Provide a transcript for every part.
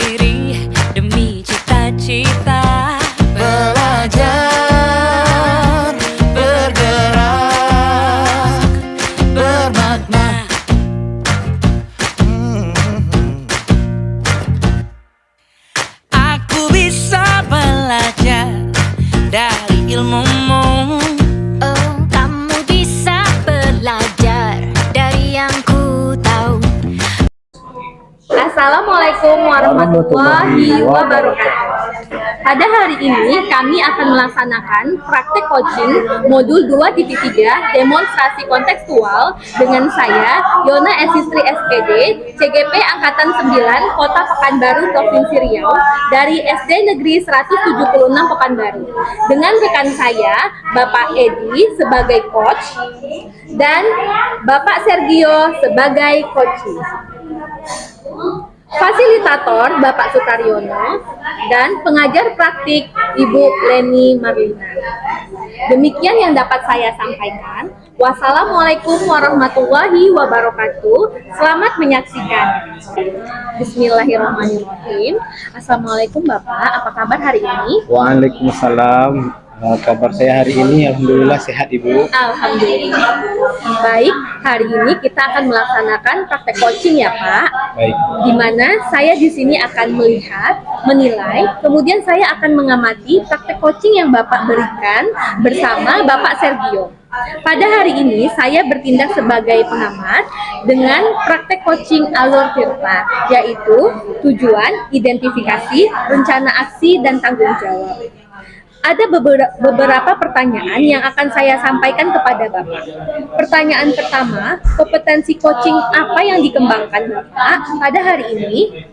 diri demi cita-cita. Belajar, bergerak, bermakna. Aku bisa belajar dari ilmumu. Oh, kamu bisa belajar dari yang ku tahu. Assalamualaikum warahmatullahi wabarakatuh. Pada hari ini kami akan melaksanakan praktek coaching modul 2.3 demonstrasi kontekstual dengan saya Yona Esistri SPD, CGP Angkatan 9 Kota Pekanbaru Provinsi Riau dari SD Negeri 176 Pekanbaru. Dengan rekan saya Bapak Edi sebagai coach dan Bapak Sergio sebagai coachee. Fasilitator Bapak Sutaryono dan pengajar praktik Ibu Leni Marlina. Demikian yang dapat saya sampaikan. Wassalamualaikum warahmatullahi wabarakatuh. Selamat menyaksikan. Bismillahirrahmanirrahim. Assalamualaikum Bapak, apa kabar hari ini? Waalaikumsalam. Kabar saya hari ini alhamdulillah sehat Ibu. Alhamdulillah. Baik, hari ini kita akan melaksanakan praktek coaching ya Pak. Baik. Di mana saya di sini akan melihat, menilai, kemudian saya akan mengamati praktek coaching yang Bapak berikan bersama Bapak Sergio. Pada hari ini saya bertindak sebagai pengamat dengan praktek coaching Alur Tirta, yaitu tujuan, identifikasi, rencana aksi, dan tanggung jawab. Ada beberapa pertanyaan yang akan saya sampaikan kepada Bapak. Pertanyaan pertama, kompetensi coaching apa yang dikembangkan Bapak pada hari ini?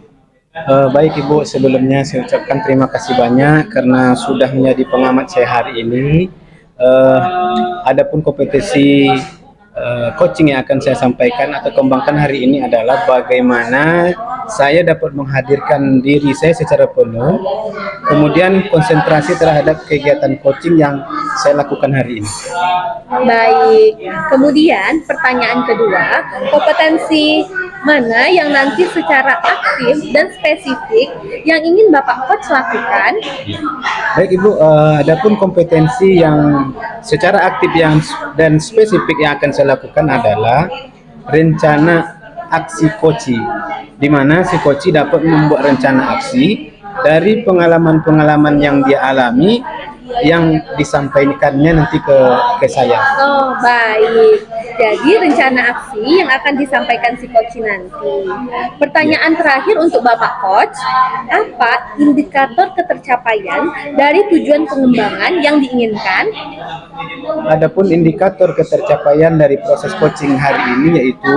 Baik Ibu, sebelumnya saya ucapkan terima kasih banyak karena sudah menjadi pengamat saya hari ini. Adapun kompetensi coaching yang akan saya sampaikan atau kembangkan hari ini adalah bagaimana saya dapat menghadirkan diri saya secara penuh, kemudian konsentrasi terhadap kegiatan coaching yang saya lakukan hari ini. Baik, kemudian pertanyaan kedua, kompetensi mana yang nanti secara aktif dan spesifik yang ingin Bapak Coach lakukan? Baik Ibu, adapun kompetensi yang secara aktif dan spesifik yang akan saya lakukan adalah rencana aksi coaching, di mana si coaching dapat membuat rencana aksi dari pengalaman-pengalaman yang dia alami yang disampaikannya nanti ke saya. Oh baik, jadi rencana aksi yang akan disampaikan si coach nanti. Pertanyaan terakhir untuk Bapak Coach, apa indikator ketercapaian dari tujuan pengembangan yang diinginkan? Adapun indikator ketercapaian dari proses coaching hari ini yaitu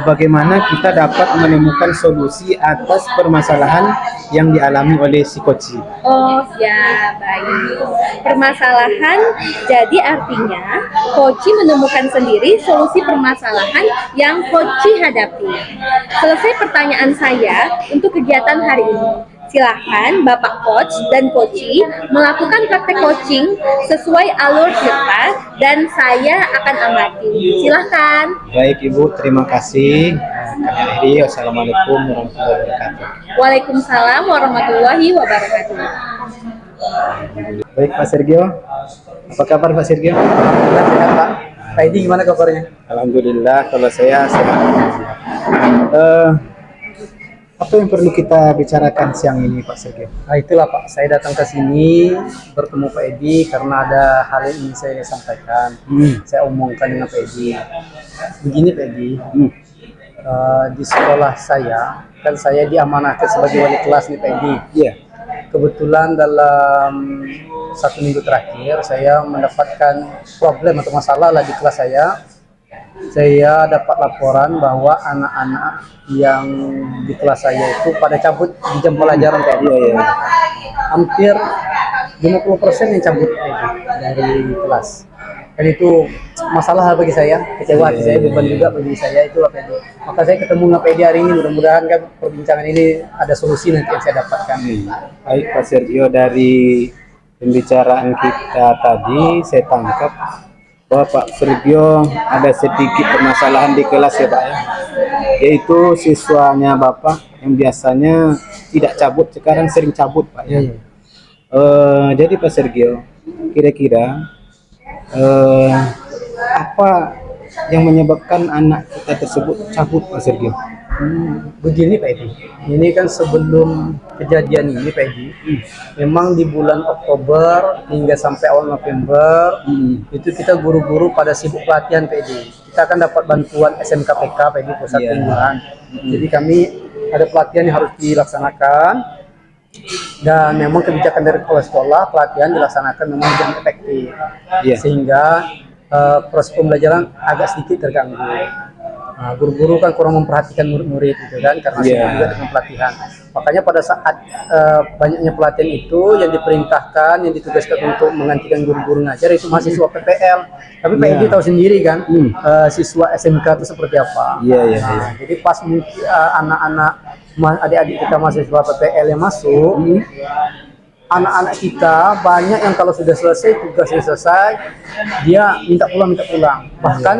bagaimana kita dapat menemukan solusi atas permasalahan yang dialami oleh si coaching. Oh ya, baik. Permasalahan, jadi artinya coaching menemukan sendiri solusi permasalahan yang coaching hadapi. Selesai pertanyaan saya untuk kegiatan hari ini. Silahkan Bapak Coach dan Coachee melakukan praktek coaching sesuai alur kita dan saya akan amati. Silahkan. Baik Ibu, terima kasih. Wassalamualaikum warahmatullahi wabarakatuh. Waalaikumsalam warahmatullahi wabarakatuh. Baik Pak Sergio, apa kabar Pak Sergio? Alhamdulillah sehat Pak. Pak Edi gimana kabarnya? Alhamdulillah kalau saya sehat. Apa yang perlu kita bicarakan siang ini Pak Sergio? Nah itulah Pak, saya datang ke sini bertemu Pak Edi karena ada hal yang ingin saya sampaikan. Saya omongkan dengan Pak Edi. Begini Pak Edi, di sekolah saya, kan saya diamanahkan sebagai wali kelas nih Pak Edi. Iya. Kebetulan dalam 1 minggu terakhir saya mendapatkan problem atau masalah lah di kelas saya. Saya dapat laporan bahwa anak-anak yang di kelas saya itu pada cabut di jam pelajaran Pak Edi. Hampir 50% yang cabut dari kelas. Dan itu masalah bagi saya, kecewa hati saya, beban juga bagi saya, itulah Pak Edi. Maka saya ketemu dengan Pak Edi hari ini, mudah-mudahan kan perbincangan ini ada solusi nanti yang saya dapatkan. Baik Pak Sergio, dari pembicaraan kita tadi saya tangkap bahwa Pak Sergio ada sedikit permasalahan di kelas ya Pak ya, yaitu siswanya Bapak yang biasanya tidak cabut sekarang sering cabut Pak ya. Jadi Pak Sergio, kira-kira apa yang menyebabkan anak kita tersebut cabut Pak Sergio? Begini Pak Edi, ini kan sebelum kejadian ini Pak Edi, memang di bulan Oktober hingga sampai awal November itu kita guru-guru pada sibuk pelatihan Pak Edi. Kita akan dapat bantuan SMKPK Pak Edi, pusat pengguruan. Jadi kami ada pelatihan yang harus dilaksanakan, dan memang kebijakan dari kepala sekolah pelatihan dilaksanakan memang tidak efektif, sehingga proses pembelajaran agak sedikit terganggu. Guru-guru kan kurang memperhatikan murid-murid gitu kan, karena sibuk juga dengan pelatihan. Makanya pada saat banyaknya pelatihan itu yang diperintahkan, yang ditugaskan untuk menggantikan guru-guru ngajar itu mahasiswa PPL. Tapi Pak Edi tahu sendiri kan, siswa SMK itu seperti apa. Jadi pas mungkin anak-anak adik-adik kita mahasiswa PPL yang masuk, anak-anak kita banyak yang kalau sudah selesai tugasnya selesai, dia minta pulang. Bahkan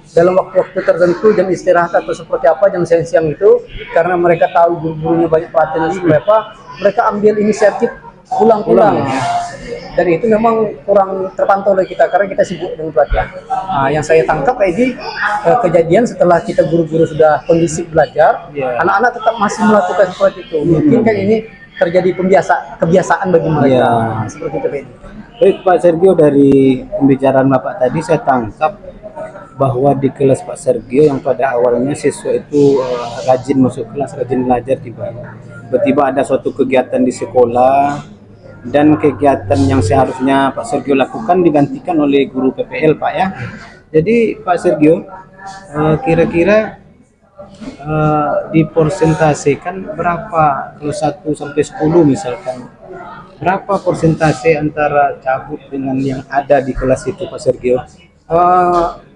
dalam waktu-waktu tertentu, jam istirahat atau seperti apa, jam siang-siang itu, karena mereka tahu guru-gurunya banyak pelatihan dan seperti apa, mereka ambil inisiatif pulang. Dan itu memang kurang terpantau oleh kita karena kita sibuk dengan pelatihan. Yang saya tangkap ini kejadian setelah kita guru-guru sudah kondisi belajar, anak-anak tetap masih melakukan seperti itu. Mungkin kan ini terjadi kebiasaan bagi mereka. Seperti itu Pak Edi. Baik Pak Sergio, dari pembicaraan Bapak tadi saya tangkap bahwa di kelas Pak Sergio yang pada awalnya siswa itu rajin masuk kelas, rajin belajar, tiba-tiba ada suatu kegiatan di sekolah dan kegiatan yang seharusnya Pak Sergio lakukan digantikan oleh guru PPL Pak ya. Jadi Pak Sergio, kira-kira dipersentasekan berapa kalau 1 sampai 10 misalkan, berapa persentase antara cabut dengan yang ada di kelas itu Pak Sergio?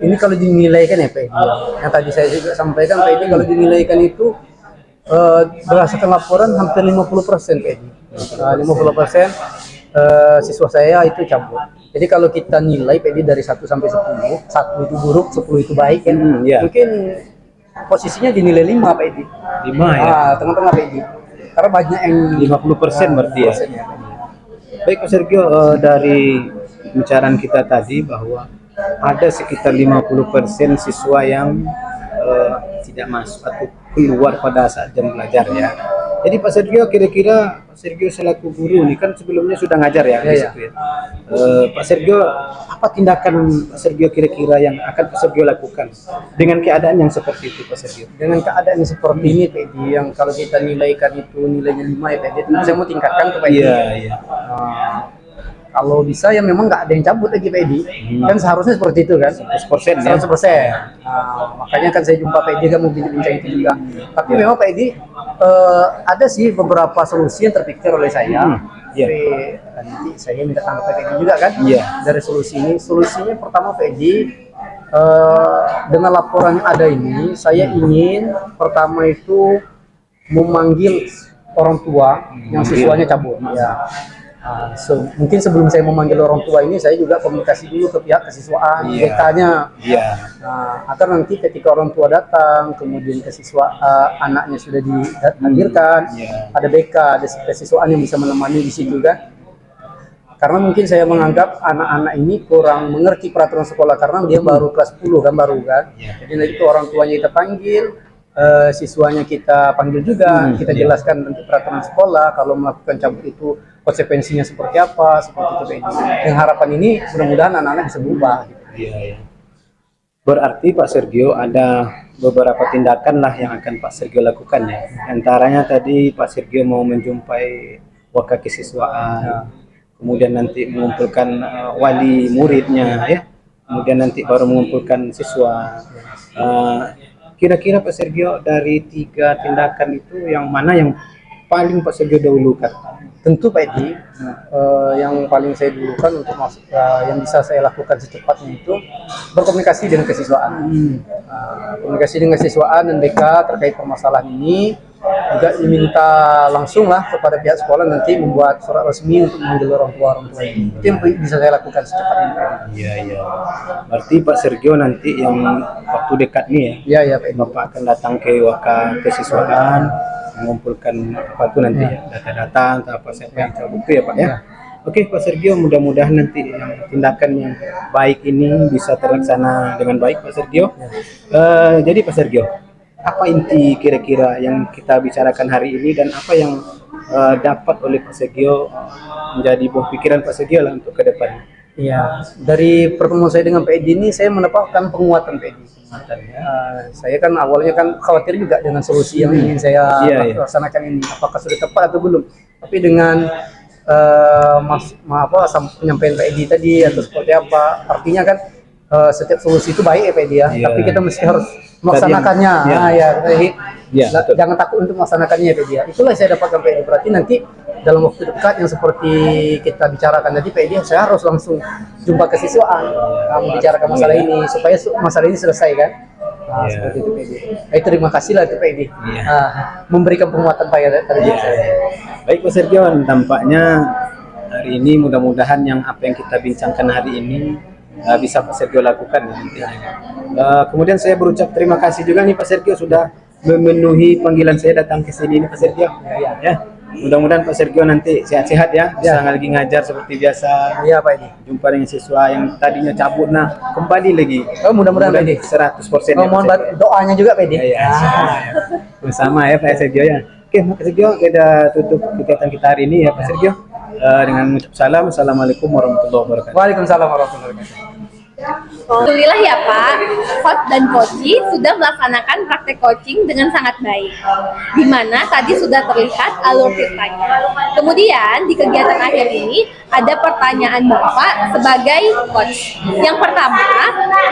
Ini kalau dinilaikan ya Pak Edi, yang tadi saya juga sampaikan Pak Edi, kalau dinilaikan itu berdasarkan laporan hampir 50% Pak Edi. 50% siswa saya itu cabut. Jadi kalau kita nilai Pak Edi dari 1 sampai 10, 1 itu buruk, 10 itu baik kan, mungkin posisinya dinilai 5 Pak Edi. 5 ya? Tengah-tengah Pak Edi. Karena banyak yang 50% berarti ya? Baik Pak Sergio, dari pembicaraan kita tadi bahwa ada sekitar 50% siswa yang tidak masuk atau keluar pada saat jam belajar ya. Jadi Pak Sergio, kira-kira Pak Sergio selaku guru ini kan sebelumnya sudah ngajar ya, di situ ya. Pak Sergio, apa tindakan Pak Sergio kira-kira yang akan Pak Sergio lakukan dengan keadaan yang seperti itu Pak Sergio? Dengan keadaan yang seperti ini Pak Edi, yang kalau kita nilaikan itu nilainya 5 ya Pak Edi, tentu saya mau tingkatkan ke Pak Edi. Kalau bisa ya memang nggak ada yang cabut lagi Pak Edi. Kan seharusnya seperti itu kan. 100% ya. 100%. Makanya kan saya jumpa Pak Edi kan mau bincang itu juga. Tapi memang Pak Edi ada sih beberapa solusi yang terpikir oleh saya. Tapi nanti saya minta tanggapan Pak Edi juga kan. Dari solusi ini. Solusinya pertama Pak Edi, dengan laporan yang ada ini, saya ingin pertama itu memanggil orang tua yang siswanya cabut. Mungkin sebelum saya memanggil orang tua ini, saya juga komunikasi dulu ke pihak kesiswaan, BK-nya, agar nanti ketika orang tua datang, kemudian anaknya sudah dihadirkan, ada BK, ada kesiswaan yang bisa menemani di situ kan. Karena mungkin saya menganggap anak-anak ini kurang mengerti peraturan sekolah karena dia baru kelas 10 kan, Jadi nanti itu orang tuanya kita panggil, siswanya kita panggil juga, kita jelaskan nanti peraturan sekolah, kalau melakukan cabut itu konsekuensinya seperti apa, seperti itu. Yang harapan ini mudah-mudahan anak-anak bisa berubah. Berarti Pak Sergio ada beberapa tindakan lah yang akan Pak Sergio lakukan ya. Antaranya tadi Pak Sergio mau menjumpai wakil kesiswaan, kemudian nanti mengumpulkan wali muridnya ya, kemudian nanti baru mengumpulkan siswa. Kira-kira Pak Sergio dari 3 tindakan itu yang mana yang paling Pak Sergio dahulukan? Tentu Pak Edi, yang paling saya dulukan untuk masuk yang bisa saya lakukan secepatnya itu berkomunikasi dengan kesiswaan. Komunikasi dengan kesiswaan dan BK terkait permasalahan ini, juga diminta langsung lah kepada pihak sekolah nanti membuat surat resmi untuk memanggil orang tua ini. Itu yang bisa saya lakukan secepatnya. Iya, iya. Berarti Pak Sergio nanti yang waktu dekat nih ya, Iya, iya Pak Edi. Bapak akan datang ke Waka Kesiswaan, mengumpulkan apa itu nanti ya, data-data atau apa siapa yang terbukti ya Pak ya. Oke Pak Sergio, mudah-mudahan nanti yang tindakan yang baik ini bisa terlaksana dengan baik Pak Sergio. Jadi Pak Sergio, apa inti kira-kira yang kita bicarakan hari ini dan apa yang dapat oleh Pak Sergio menjadi buah pikiran Pak Sergio lah untuk ke depan? Iya, dari pertemuan saya dengan Pak Edi ini saya mendapatkan penguatan Pak Edi. Saya kan awalnya kan khawatir juga dengan solusi yang ingin saya laksanakan ini, apakah sudah tepat atau belum. Tapi dengan penyampaian Pak Edi tadi atau seperti apa, artinya kan setiap solusi itu baik ya Pak Edi ya, tapi kita mesti harus melaksanakannya. Jangan takut untuk melaksanakannya ya Pak Edi ya. Itulah saya dapatkan Pak Edi. Berarti nanti dalam waktu dekat yang seperti kita bicarakan tadi Pak Edi, saya harus langsung jumpa kesiswaan membicarakan masalah ini supaya masalah ini selesai kan. Seperti itu Pak Edi. Terima kasih lah Pak Edi memberikan penguatan Pak Edi tadi. Baik Pak Sergio, tampaknya hari ini mudah-mudahan yang apa yang kita bincangkan hari ini bisa Pak Sergio lakukan ya nantinya. Kemudian saya berucap terima kasih juga nih Pak Sergio sudah memenuhi panggilan saya datang ke sini nih Pak Sergio. Ya. Mudah-mudahan Pak Sergio nanti sehat-sehat ya, bisa lagi ngajar seperti biasa. Iya Pak Edi. Jumpa dengan siswa yang tadinya cabut, nah kembali lagi. Mudah-mudahan Pak Edi 100%. Mohon doanya juga Pak Edi. Bersama ya Pak Sergio ya. Oke Pak Sergio, kita tutup kegiatan kita hari ini ya Pak Sergio. Dengan mengucap salam, assalamualaikum warahmatullahi wabarakatuh. Waalaikumsalam warahmatullahi wabarakatuh. Alhamdulillah ya Pak, coach dan coachi sudah melaksanakan praktek coaching dengan sangat baik, di mana tadi sudah terlihat alur ceritanya. Kemudian di kegiatan akhir ini ada pertanyaan Bapak sebagai coach. Yang pertama,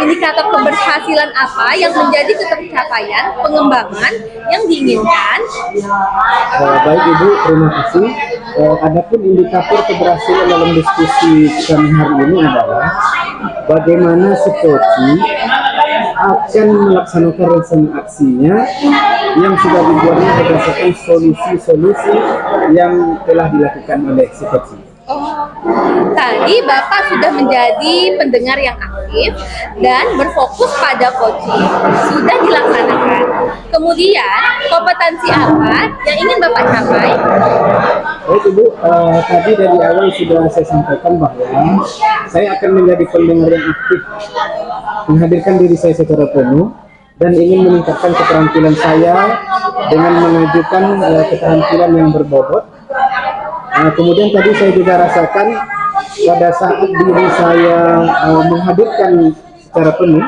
indikator keberhasilan apa yang menjadi tercapaian pengembangan yang diinginkan? Baik Ibu, terima kasih. Adapun indikator keberhasilan dalam diskusi kami hari ini adalah bagaimana si coachi akan melaksanakan rencana aksinya yang sudah dibuatnya berdasarkan solusi-solusi yang telah dilakukan oleh si coachi. Tadi Bapak sudah menjadi pendengar yang aktif dan berfokus pada coaching. Sudah dilaksanakan. Kemudian, kompetensi apa yang ingin Bapak capai? Baik Ibu, tadi dari awal sudah saya sampaikan bahwa saya akan menjadi pendengar yang aktif, menghadirkan diri saya secara penuh, dan ingin meningkatkan keterampilan saya dengan mengajukan keterampilan yang berbobot. Kemudian tadi saya juga rasakan pada saat diri saya menghadirkan secara penuh,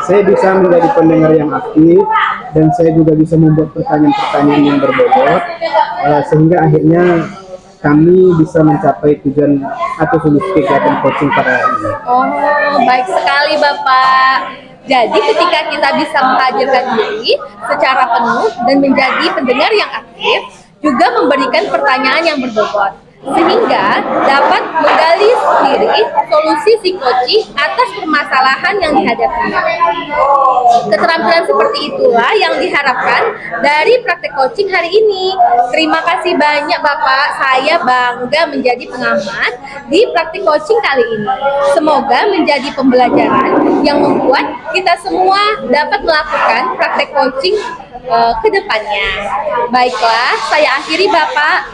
saya bisa menjadi pendengar yang aktif dan saya juga bisa membuat pertanyaan-pertanyaan yang berbobot sehingga akhirnya kami bisa mencapai tujuan atau solusi kegiatan coaching pada hari ini. Baik sekali Bapak. Jadi ketika kita bisa menghadirkan diri secara penuh dan menjadi pendengar yang aktif, juga memberikan pertanyaan yang berbobot, sehingga dapat menggali sendiri solusi si coachi atas permasalahan yang dihadapinya. Keterampilan seperti itulah yang diharapkan dari praktek coaching hari ini. Terima kasih banyak Bapak, saya bangga menjadi pengamat di praktek coaching kali ini. Semoga menjadi pembelajaran yang membuat kita semua dapat melakukan praktek coaching ke depannya. Baiklah, saya akhiri Bapak.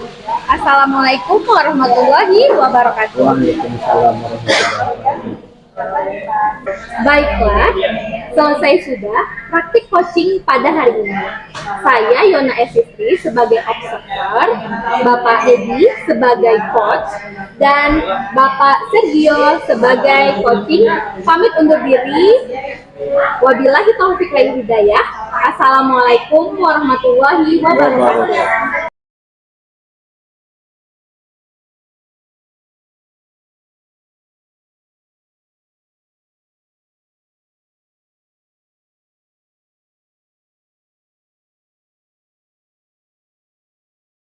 Assalamualaikum warahmatullahi wabarakatuh. Waalaikumsalam warahmatullahi wabarakatuh. Baiklah, selesai sudah praktik coaching pada hari ini. Saya Yona Esistri sebagai observer, Bapak Edi sebagai coach, dan Bapak Sergio sebagai coaching pamit undur diri. Wabillahi taufiq wal hidayah. Assalamualaikum warahmatullahi wabarakatuh.